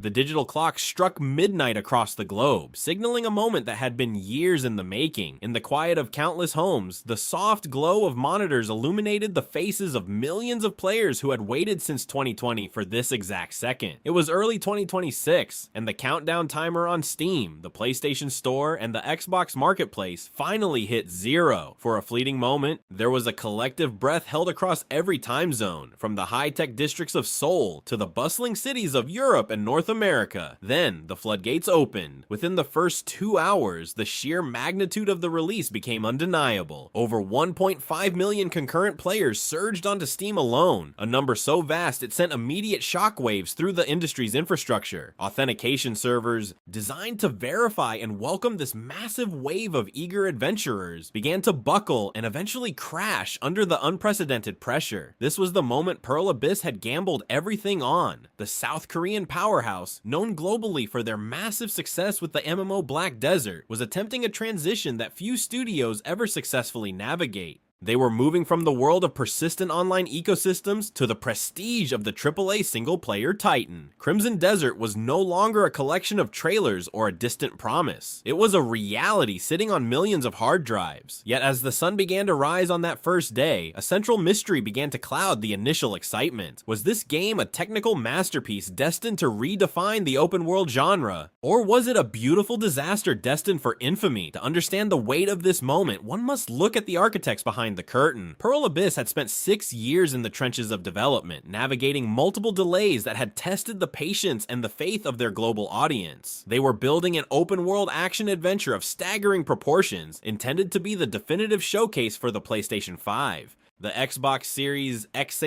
The digital clock struck midnight across the globe, signaling a moment that had been years in the making. In the quiet of countless homes, the soft glow of monitors illuminated the faces of millions of players who had waited since 2020 for this exact second. It was early 2026, and the countdown timer on Steam, the PlayStation Store, and the Xbox Marketplace finally hit 0. For a fleeting moment, there was a collective breath held across every time zone, from the high-tech districts of Seoul to the bustling cities of Europe and North America. Then, the floodgates opened. Within the first 2 hours, the sheer magnitude of the release became undeniable. Over 1.5 million concurrent players surged onto Steam alone, a number so vast it sent immediate shockwaves through the industry's infrastructure. Authentication servers, designed to verify and welcome this massive wave of eager adventurers, began to buckle and eventually crash under the unprecedented pressure. This was the moment Pearl Abyss had gambled everything on. The South Korean powerhouse, known globally for their massive success with the MMO Black Desert, was attempting a transition that few studios ever successfully navigate. They were moving from the world of persistent online ecosystems to the prestige of the AAA single-player titan. Crimson Desert was no longer a collection of trailers or a distant promise. It was a reality sitting on millions of hard drives. Yet as the sun began to rise on that first day, a central mystery began to cloud the initial excitement. Was this game a technical masterpiece destined to redefine the open-world genre? Or was it a beautiful disaster destined for infamy? To understand the weight of this moment, one must look at the architects behind the curtain. Pearl Abyss had spent 6 years in the trenches of development, navigating multiple delays that had tested the patience and the faith of their global audience. They were building an open-world action adventure of staggering proportions, intended to be the definitive showcase for the PlayStation 5. The Xbox Series X,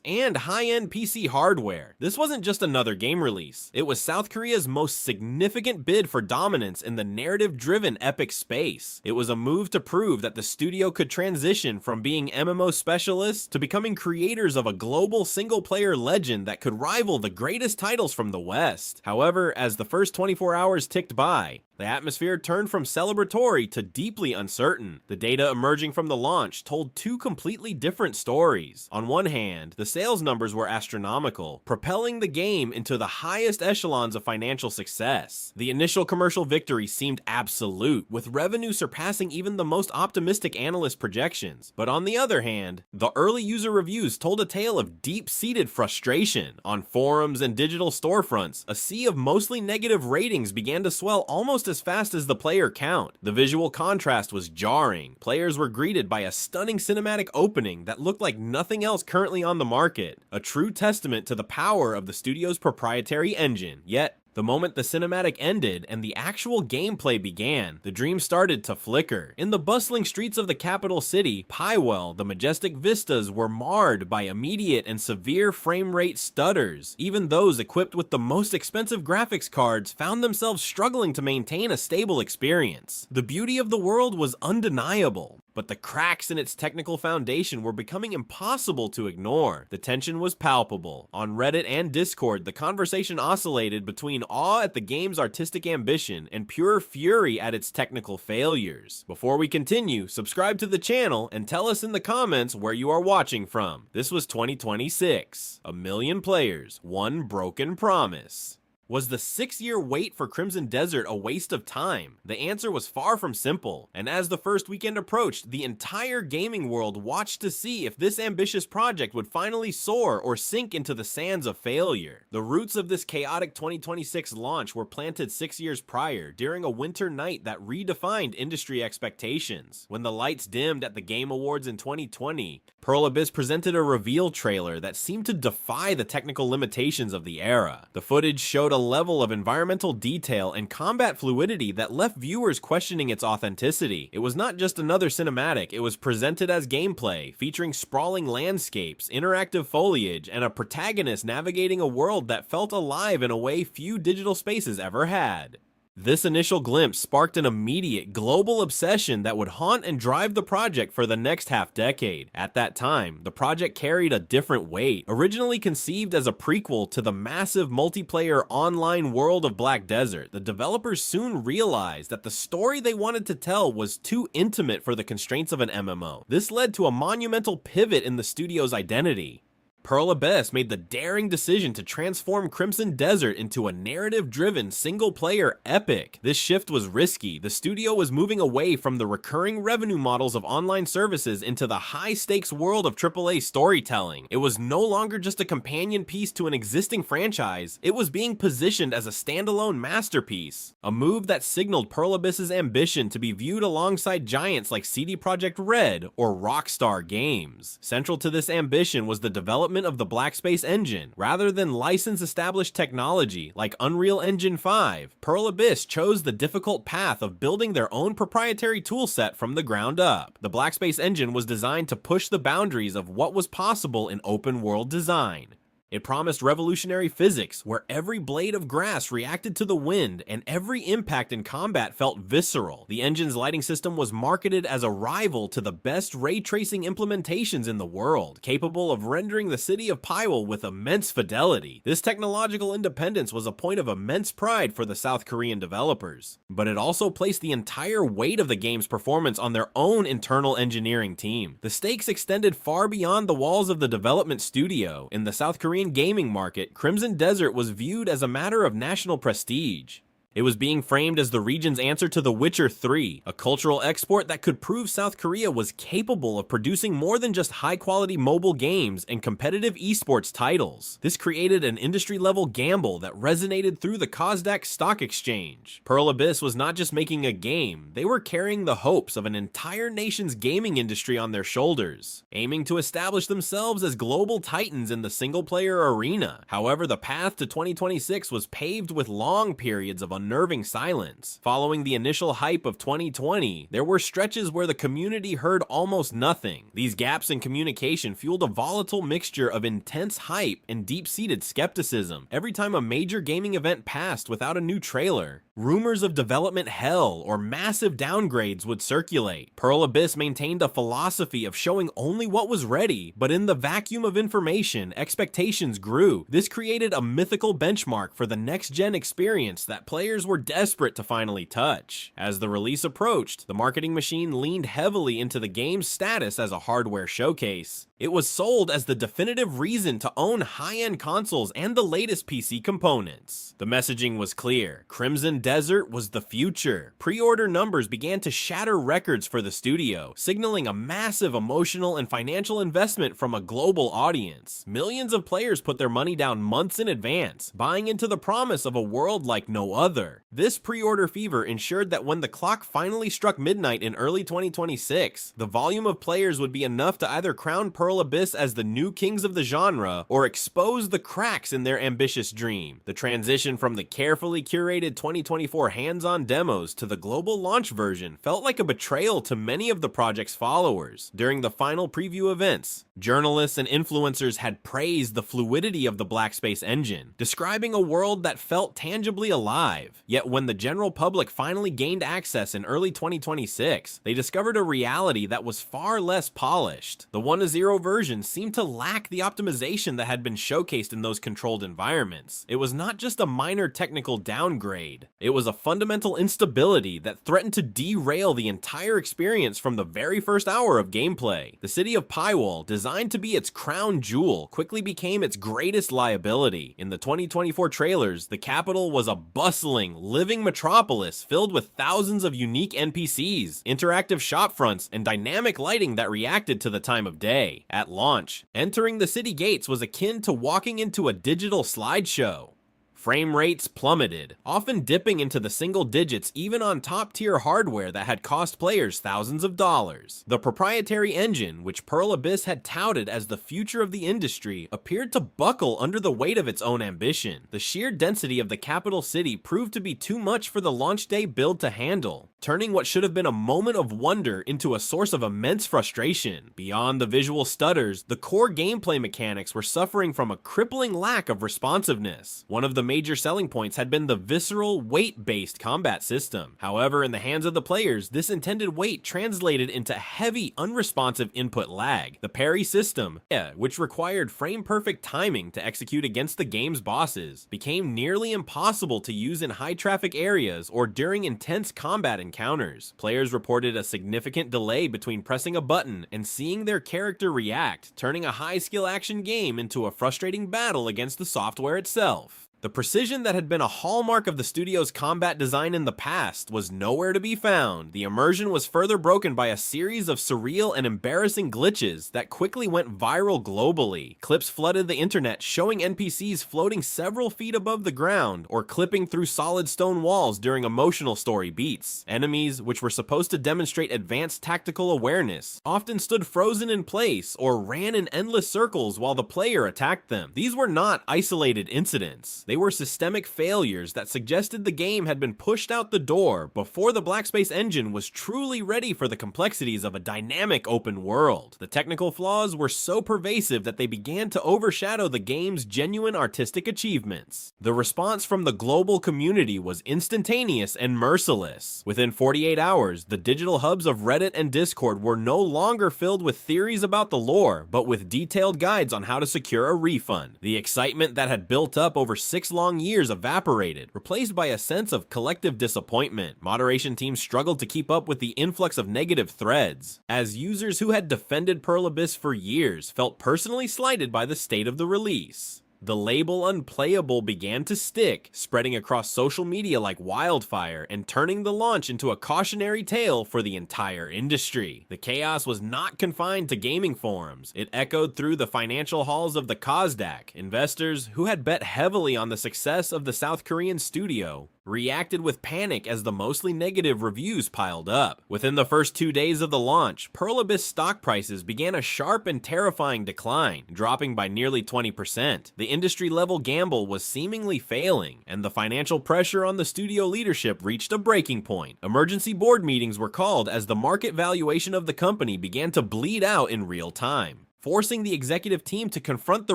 and high-end PC hardware. This wasn't just another game release. It was South Korea's most significant bid for dominance in the narrative-driven epic space. It was a move to prove that the studio could transition from being MMO specialists to becoming creators of a global single-player legend that could rival the greatest titles from the West. However, as the first 24 hours ticked by, the atmosphere turned from celebratory to deeply uncertain. The data emerging from the launch told two completely different stories. On one hand, the sales numbers were astronomical, propelling the game into the highest echelons of financial success. The initial commercial victory seemed absolute, with revenue surpassing even the most optimistic analyst projections. But on the other hand, the early user reviews told a tale of deep-seated frustration. On forums and digital storefronts, a sea of mostly negative ratings began to swell almost as fast as the player count. The visual contrast was jarring. Players were greeted by a stunning cinematic opening that looked like nothing else currently on the market, a true testament to the power of the studio's proprietary engine. Yet, the moment the cinematic ended and the actual gameplay began, the dream started to flicker. In the bustling streets of the capital city, Pywell, the majestic vistas were marred by immediate and severe frame rate stutters. Even those equipped with the most expensive graphics cards found themselves struggling to maintain a stable experience. The beauty of the world was undeniable, but the cracks in its technical foundation were becoming impossible to ignore. The tension was palpable. On Reddit and Discord, the conversation oscillated between awe at the game's artistic ambition and pure fury at its technical failures. Before we continue, subscribe to the channel and tell us in the comments where you are watching from. This was 2026. A million players, one broken promise. Was the 6-year wait for Crimson Desert a waste of time? The answer was far from simple, and as the first weekend approached, the entire gaming world watched to see if this ambitious project would finally soar or sink into the sands of failure. The roots of this chaotic 2026 launch were planted 6 years prior, during a winter night that redefined industry expectations. When the lights dimmed at the Game Awards in 2020, Pearl Abyss presented a reveal trailer that seemed to defy the technical limitations of the era. The footage showed a level of environmental detail and combat fluidity that left viewers questioning its authenticity. It was not just another cinematic, it was presented as gameplay, featuring sprawling landscapes, interactive foliage, and a protagonist navigating a world that felt alive in a way few digital spaces ever had. This initial glimpse sparked an immediate global obsession that would haunt and drive the project for the next half-decade. At that time, the project carried a different weight. Originally conceived as a prequel to the massive multiplayer online world of Black Desert, the developers soon realized that the story they wanted to tell was too intimate for the constraints of an MMO. This led to a monumental pivot in the studio's identity. Pearl Abyss made the daring decision to transform Crimson Desert into a narrative-driven, single-player epic. This shift was risky. The studio was moving away from the recurring revenue models of online services into the high-stakes world of AAA storytelling. It was no longer just a companion piece to an existing franchise, it was being positioned as a standalone masterpiece. A move that signaled Pearl Abyss's ambition to be viewed alongside giants like CD Projekt Red or Rockstar Games. Central to this ambition was the development of the Black Space engine. Rather than license established technology like Unreal Engine 5, Pearl Abyss chose the difficult path of building their own proprietary toolset from the ground up. The Black Space engine was designed to push the boundaries of what was possible in open world design. It promised revolutionary physics, where every blade of grass reacted to the wind and every impact in combat felt visceral. The engine's lighting system was marketed as a rival to the best ray tracing implementations in the world, capable of rendering the city of Pywell with immense fidelity. This technological independence was a point of immense pride for the South Korean developers, but it also placed the entire weight of the game's performance on their own internal engineering team. The stakes extended far beyond the walls of the development studio. In the South Korean gaming market, Crimson Desert was viewed as a matter of national prestige. It was being framed as the region's answer to The Witcher 3, a cultural export that could prove South Korea was capable of producing more than just high-quality mobile games and competitive esports titles. This created an industry-level gamble that resonated through the Kosdaq Stock Exchange. Pearl Abyss was not just making a game, they were carrying the hopes of an entire nation's gaming industry on their shoulders, aiming to establish themselves as global titans in the single-player arena. However, the path to 2026 was paved with long periods of unnerving silence. Following the initial hype of 2020, there were stretches where the community heard almost nothing. These gaps in communication fueled a volatile mixture of intense hype and deep-seated skepticism. Every time a major gaming event passed without a new trailer, rumors of development hell or massive downgrades would circulate. Pearl Abyss maintained a philosophy of showing only what was ready, but in the vacuum of information, expectations grew. This created a mythical benchmark for the next-gen experience that players were desperate to finally touch. As the release approached, the marketing machine leaned heavily into the game's status as a hardware showcase. It was sold as the definitive reason to own high-end consoles and the latest PC components. The messaging was clear. Crimson Desert was the future. Pre-order numbers began to shatter records for the studio, signaling a massive emotional and financial investment from a global audience. Millions of players put their money down months in advance, buying into the promise of a world like no other. This pre-order fever ensured that when the clock finally struck midnight in early 2026, the volume of players would be enough to either crown Pearl Abyss as the new kings of the genre or expose the cracks in their ambitious dream. The transition from the carefully curated 2024 hands-on demos to the global launch version felt like a betrayal to many of the project's followers. During the final preview events, journalists and influencers had praised the fluidity of the Black Space engine, describing a world that felt tangibly alive. Yet when the general public finally gained access in early 2026, they discovered a reality that was far less polished. The 1.0 version seemed to lack the optimization that had been showcased in those controlled environments. It was not just a minor technical downgrade, it was a fundamental instability that threatened to derail the entire experience from the very first hour of gameplay. The city of Pywell, designed to be its crown jewel, quickly became its greatest liability. In the 2024 trailers, the capital was a bustling, living metropolis filled with thousands of unique NPCs, interactive shopfronts, and dynamic lighting that reacted to the time of day. At launch, entering the city gates was akin to walking into a digital slideshow. Frame rates plummeted, often dipping into the single digits even on top-tier hardware that had cost players thousands of dollars. The proprietary engine, which Pearl Abyss had touted as the future of the industry, appeared to buckle under the weight of its own ambition. The sheer density of the capital city proved to be too much for the launch day build to handle, turning what should have been a moment of wonder into a source of immense frustration. Beyond the visual stutters, the core gameplay mechanics were suffering from a crippling lack of responsiveness. One of the major selling points had been the visceral, weight-based combat system. However, in the hands of the players, this intended weight translated into heavy, unresponsive input lag. The parry system, which required frame-perfect timing to execute against the game's bosses, became nearly impossible to use in high-traffic areas or during intense combat engagements. encounters. Players reported a significant delay between pressing a button and seeing their character react, turning a high-skill action game into a frustrating battle against the software itself. The precision that had been a hallmark of the studio's combat design in the past was nowhere to be found. The immersion was further broken by a series of surreal and embarrassing glitches that quickly went viral globally. Clips flooded the internet showing NPCs floating several feet above the ground or clipping through solid stone walls during emotional story beats. Enemies, which were supposed to demonstrate advanced tactical awareness, often stood frozen in place or ran in endless circles while the player attacked them. These were not isolated incidents. They were systemic failures that suggested the game had been pushed out the door before the Black Space engine was truly ready for the complexities of a dynamic open world. The technical flaws were so pervasive that they began to overshadow the game's genuine artistic achievements. The response from the global community was instantaneous and merciless. Within 48 hours, the digital hubs of Reddit and Discord were no longer filled with theories about the lore, but with detailed guides on how to secure a refund. The excitement that had built up over 6 long years evaporated, replaced by a sense of collective disappointment. Moderation teams struggled to keep up with the influx of negative threads, as users who had defended Pearl Abyss for years felt personally slighted by the state of the release. The label unplayable began to stick, spreading across social media like wildfire and turning the launch into a cautionary tale for the entire industry. The chaos was not confined to gaming forums. It echoed through the financial halls of the Kazdak. Investors, who had bet heavily on the success of the South Korean studio, reacted with panic as the mostly negative reviews piled up. Within the first 2 days of the launch, Pearl Abyss stock prices began a sharp and terrifying decline, dropping by nearly 20%. The industry-level gamble was seemingly failing, and the financial pressure on the studio leadership reached a breaking point. Emergency board meetings were called as the market valuation of the company began to bleed out in real time, forcing the executive team to confront the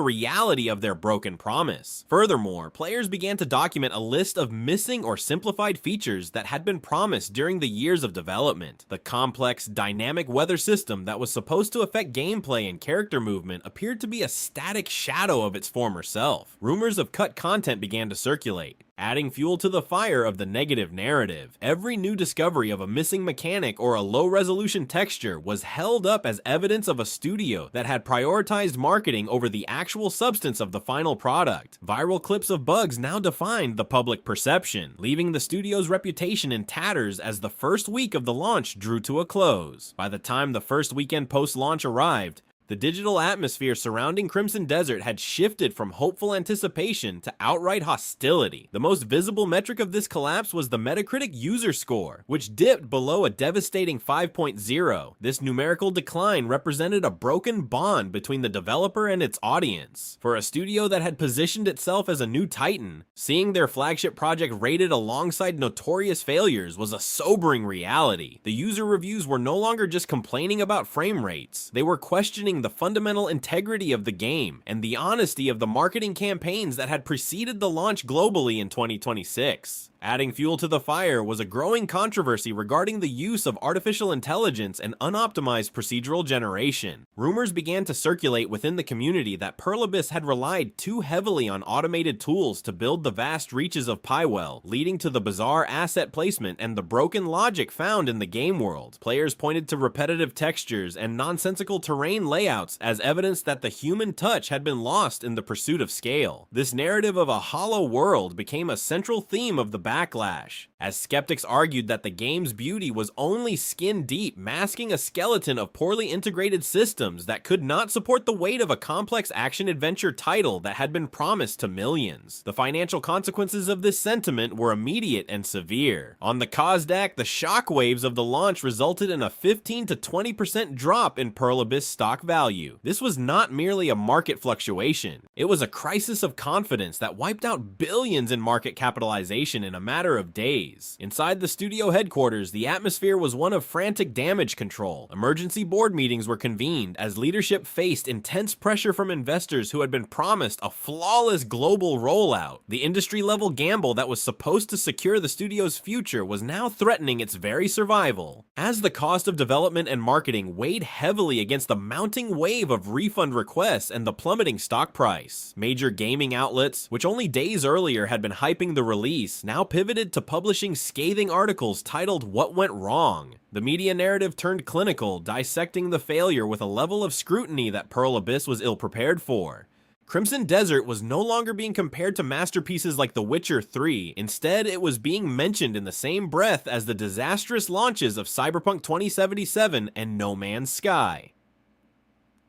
reality of their broken promise. Furthermore, players began to document a list of missing or simplified features that had been promised during the years of development. The complex, dynamic weather system that was supposed to affect gameplay and character movement appeared to be a static shadow of its former self. Rumors of cut content began to circulate, adding fuel to the fire of the negative narrative. Every new discovery of a missing mechanic or a low-resolution texture was held up as evidence of a studio that had prioritized marketing over the actual substance of the final product. Viral clips of bugs now defined the public perception, leaving the studio's reputation in tatters as the first week of the launch drew to a close. By the time the first weekend post-launch arrived, the digital atmosphere surrounding Crimson Desert had shifted from hopeful anticipation to outright hostility. The most visible metric of this collapse was the Metacritic user score, which dipped below a devastating 5.0. This numerical decline represented a broken bond between the developer and its audience. For a studio that had positioned itself as a new titan, seeing their flagship project rated alongside notorious failures was a sobering reality. The user reviews were no longer just complaining about frame rates. They were questioning the fundamental integrity of the game and the honesty of the marketing campaigns that had preceded the launch globally in 2026. Adding fuel to the fire was a growing controversy regarding the use of artificial intelligence and unoptimized procedural generation. Rumors began to circulate within the community that Pearl Abyss had relied too heavily on automated tools to build the vast reaches of Pywell, leading to the bizarre asset placement and the broken logic found in the game world. Players pointed to repetitive textures and nonsensical terrain layouts as evidence that the human touch had been lost in the pursuit of scale. This narrative of a hollow world became a central theme of the backlash, as skeptics argued that the game's beauty was only skin deep, masking a skeleton of poorly integrated systems that could not support the weight of a complex action-adventure title that had been promised to millions. The financial consequences of this sentiment were immediate and severe. On the Kazdak, the shockwaves of the launch resulted in a 15 to 20% drop in Pearl Abyss stock value. This was not merely a market fluctuation. It was a crisis of confidence that wiped out billions in market capitalization in a matter of days. Inside the studio headquarters, the atmosphere was one of frantic damage control. Emergency board meetings were convened as leadership faced intense pressure from investors who had been promised a flawless global rollout. The industry-level gamble that was supposed to secure the studio's future was now threatening its very survival. As the cost of development and marketing weighed heavily against the mounting devastating wave of refund requests and the plummeting stock price. Major gaming outlets, which only days earlier had been hyping the release, now pivoted to publishing scathing articles titled "What Went Wrong?" The media narrative turned clinical, dissecting the failure with a level of scrutiny that Pearl Abyss was ill-prepared for. Crimson Desert was no longer being compared to masterpieces like The Witcher 3, instead it was being mentioned in the same breath as the disastrous launches of Cyberpunk 2077 and No Man's Sky.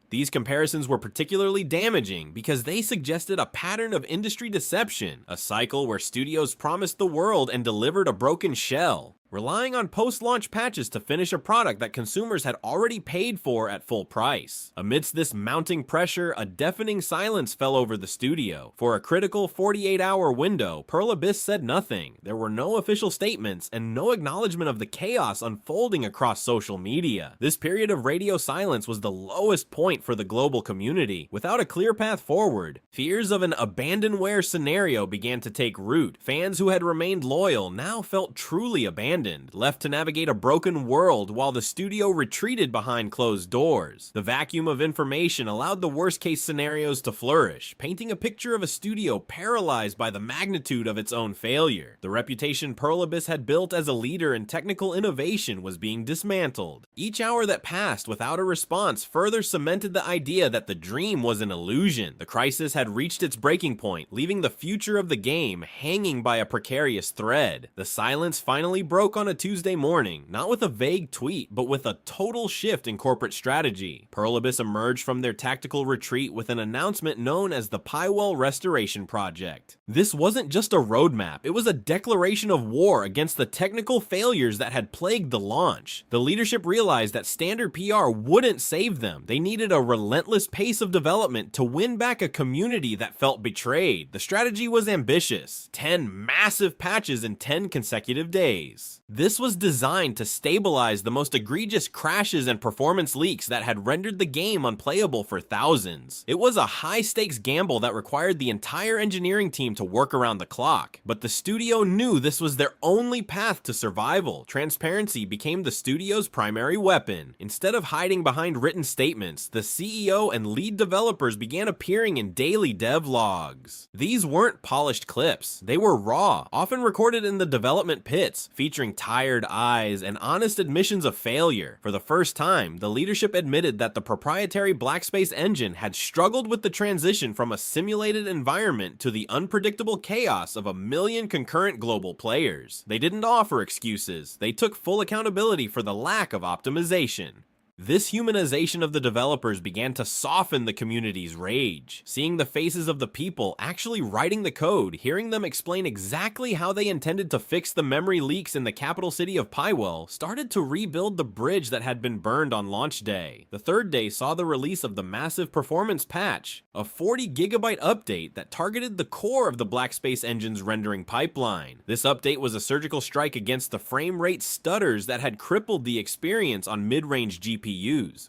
These comparisons were particularly damaging because they suggested a pattern of industry deception, a cycle where studios promised the world and delivered a broken shell, relying on post-launch patches to finish a product that consumers had already paid for at full price. Amidst this mounting pressure, a deafening silence fell over the studio. For a critical 48-hour window, Pearl Abyss said nothing. There were no official statements and no acknowledgement of the chaos unfolding across social media. This period of radio silence was the lowest point for the global community, without a clear path forward. Fears of an abandonware scenario began to take root. Fans who had remained loyal now felt truly abandoned, left to navigate a broken world while the studio retreated behind closed doors. The vacuum of information allowed the worst-case scenarios to flourish, painting a picture of a studio paralyzed by the magnitude of its own failure. The reputation Pearl Abyss had built as a leader in technical innovation was being dismantled. Each hour that passed without a response further cemented the idea that the dream was an illusion. The crisis had reached its breaking point, leaving the future of the game hanging by a precarious thread. The silence finally broke on a Tuesday morning, not with a vague tweet, but with a total shift in corporate strategy. Pearl Abyss emerged from their tactical retreat with an announcement known as the Pywell Restoration Project. This wasn't just a roadmap, it was a declaration of war against the technical failures that had plagued the launch. The leadership realized that standard PR wouldn't save them. They needed a relentless pace of development to win back a community that felt betrayed. The strategy was ambitious: 10 massive patches in 10 consecutive days. This was designed to stabilize the most egregious crashes and performance leaks that had rendered the game unplayable for thousands. It was a high-stakes gamble that required the entire engineering team to work around the clock, but the studio knew this was their only path to survival. Transparency became the studio's primary weapon. Instead of hiding behind written statements, the CEO and lead developers began appearing in daily dev logs. These weren't polished clips, they were raw, often recorded in the development pits, featuring tired eyes and honest admissions of failure. For the first time, the leadership admitted that the proprietary Blackspace engine had struggled with the transition from a simulated environment to the unpredictable chaos of a million concurrent global players. They didn't offer excuses, they took full accountability for the lack of optimization. This humanization of the developers began to soften the community's rage. Seeing the faces of the people actually writing the code, hearing them explain exactly how they intended to fix the memory leaks in the capital city of Pywell, started to rebuild the bridge that had been burned on launch day. The third day saw the release of the massive performance patch, a 40-gigabyte update that targeted the core of the Blackspace engine's rendering pipeline. This update was a surgical strike against the frame rate stutters that had crippled the experience on mid-range GPUs.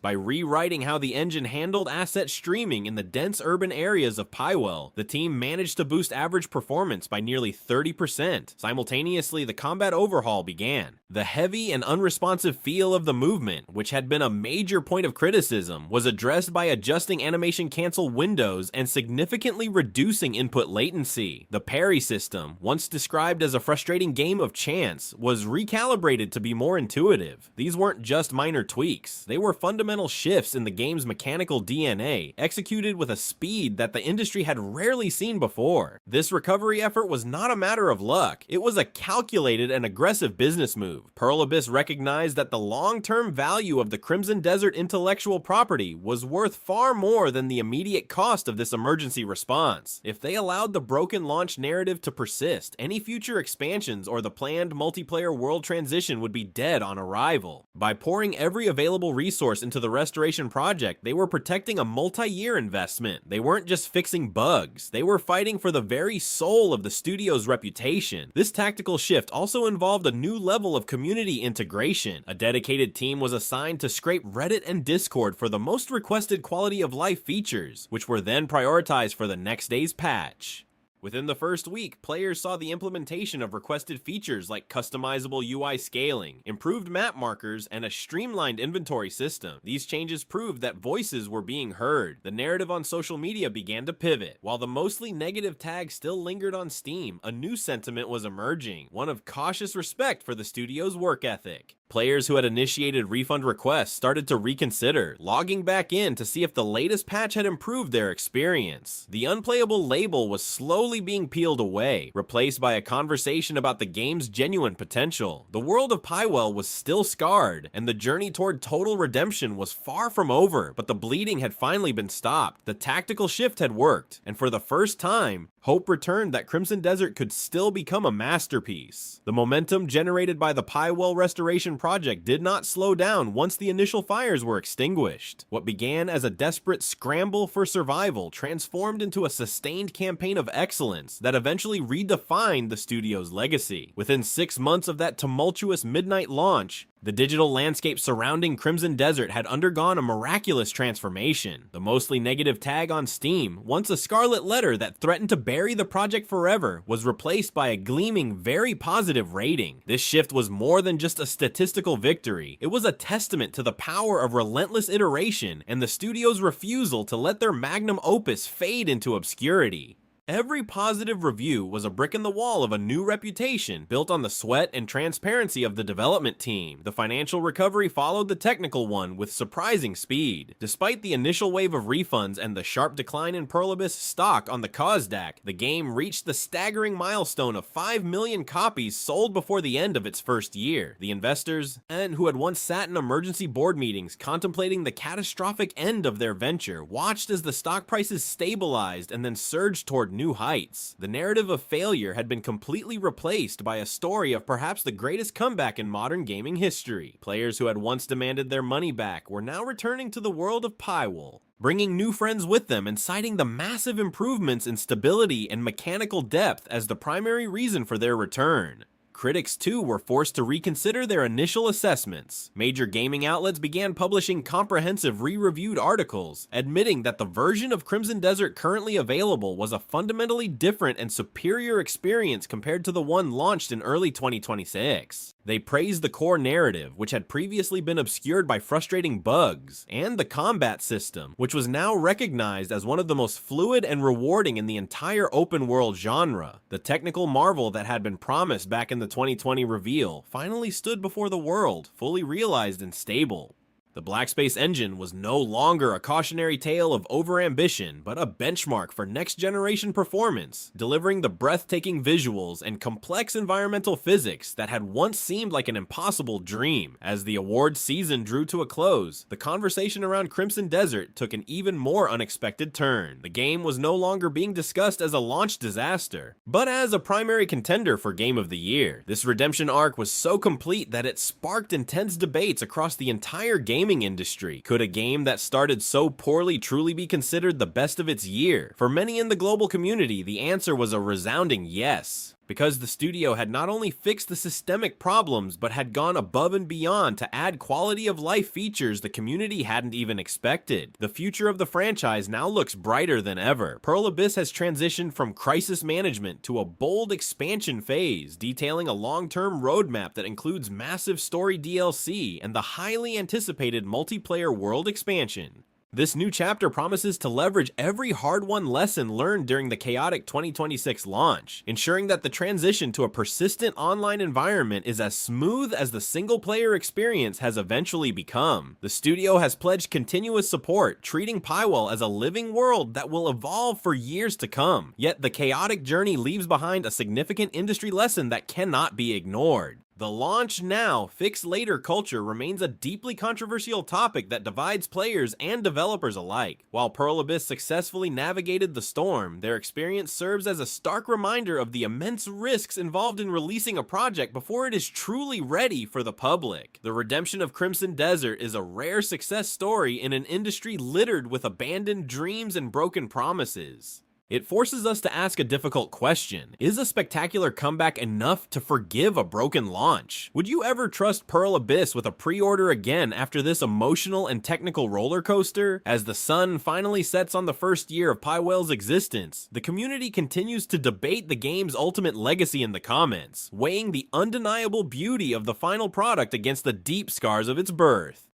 By rewriting how the engine handled asset streaming in the dense urban areas of Pywell, the team managed to boost average performance by nearly 30%. Simultaneously, the combat overhaul began. The heavy and unresponsive feel of the movement, which had been a major point of criticism, was addressed by adjusting animation cancel windows and significantly reducing input latency. The parry system, once described as a frustrating game of chance, was recalibrated to be more intuitive. These weren't just minor tweaks. They were fundamental shifts in the game's mechanical DNA, executed with a speed that the industry had rarely seen before. This recovery effort was not a matter of luck, it was a calculated and aggressive business move. Pearl Abyss recognized that the long-term value of the Crimson Desert intellectual property was worth far more than the immediate cost of this emergency response. If they allowed the broken launch narrative to persist, any future expansions or the planned multiplayer world transition would be dead on arrival. By pouring every available resource into the restoration project, they were protecting a multi-year investment. They weren't just fixing bugs, they were fighting for the very soul of the studio's reputation. This tactical shift also involved a new level of community integration. A dedicated team was assigned to scrape Reddit and Discord for the most requested quality of life features, which were then prioritized for the next day's patch. Within the first week, players saw the implementation of requested features like customizable UI scaling, improved map markers, and a streamlined inventory system. These changes proved that voices were being heard. The narrative on social media began to pivot. While the mostly negative tag still lingered on Steam, a new sentiment was emerging, one of cautious respect for the studio's work ethic. Players who had initiated refund requests started to reconsider, logging back in to see if the latest patch had improved their experience. The unplayable label was slowly being peeled away, replaced by a conversation about the game's genuine potential. The world of Pywell was still scarred, and the journey toward total redemption was far from over, but the bleeding had finally been stopped. The tactical shift had worked, and for the first time, hope returned that Crimson Desert could still become a masterpiece. The momentum generated by the Pywell restoration project did not slow down once the initial fires were extinguished. What began as a desperate scramble for survival transformed into a sustained campaign of excellence that eventually redefined the studio's legacy. Within 6 months of that tumultuous midnight launch, the digital landscape surrounding Crimson Desert had undergone a miraculous transformation. The mostly negative tag on Steam, once a scarlet letter that threatened to bury the project forever, was replaced by a gleaming, very positive rating. This shift was more than just a statistical victory. It was a testament to the power of relentless iteration and the studio's refusal to let their magnum opus fade into obscurity. Every positive review was a brick in the wall of a new reputation built on the sweat and transparency of the development team. The financial recovery followed the technical one with surprising speed. Despite the initial wave of refunds and the sharp decline in Pearl Abyss stock on the COSDAC, the game reached the staggering milestone of 5 million copies sold before the end of its first year. The investors, and who had once sat in emergency board meetings contemplating the catastrophic end of their venture, watched as the stock prices stabilized and then surged toward new heights. The narrative of failure had been completely replaced by a story of perhaps the greatest comeback in modern gaming history. Players who had once demanded their money back were now returning to the world of Pywell, bringing new friends with them and citing the massive improvements in stability and mechanical depth as the primary reason for their return. Critics, too, were forced to reconsider their initial assessments. Major gaming outlets began publishing comprehensive re-reviewed articles, admitting that the version of Crimson Desert currently available was a fundamentally different and superior experience compared to the one launched in early 2026. They praised the core narrative, which had previously been obscured by frustrating bugs, and the combat system, which was now recognized as one of the most fluid and rewarding in the entire open-world genre. The technical marvel that had been promised back in the 2020 reveal finally stood before the world, fully realized and stable. The Black Space engine was no longer a cautionary tale of overambition, but a benchmark for next-generation performance, delivering the breathtaking visuals and complex environmental physics that had once seemed like an impossible dream. As the awards season drew to a close, the conversation around Crimson Desert took an even more unexpected turn. The game was no longer being discussed as a launch disaster, but as a primary contender for Game of the Year. This redemption arc was so complete that it sparked intense debates across the entire gaming industry. Could a game that started so poorly truly be considered the best of its year? For many in the global community, the answer was a resounding yes, because the studio had not only fixed the systemic problems, but had gone above and beyond to add quality of life features the community hadn't even expected. The future of the franchise now looks brighter than ever. Pearl Abyss has transitioned from crisis management to a bold expansion phase, detailing a long-term roadmap that includes massive story DLC and the highly anticipated multiplayer world expansion. This new chapter promises to leverage every hard-won lesson learned during the chaotic 2026 launch, ensuring that the transition to a persistent online environment is as smooth as the single-player experience has eventually become. The studio has pledged continuous support, treating Pywell as a living world that will evolve for years to come. Yet the chaotic journey leaves behind a significant industry lesson that cannot be ignored. The launch now, fix later culture remains a deeply controversial topic that divides players and developers alike. While Pearl Abyss successfully navigated the storm, their experience serves as a stark reminder of the immense risks involved in releasing a project before it is truly ready for the public. The redemption of Crimson Desert is a rare success story in an industry littered with abandoned dreams and broken promises. It forces us to ask a difficult question. Is a spectacular comeback enough to forgive a broken launch? Would you ever trust Pearl Abyss with a pre-order again after this emotional and technical roller coaster? As the sun finally sets on the first year of Pywell's existence, the community continues to debate the game's ultimate legacy in the comments, weighing the undeniable beauty of the final product against the deep scars of its birth.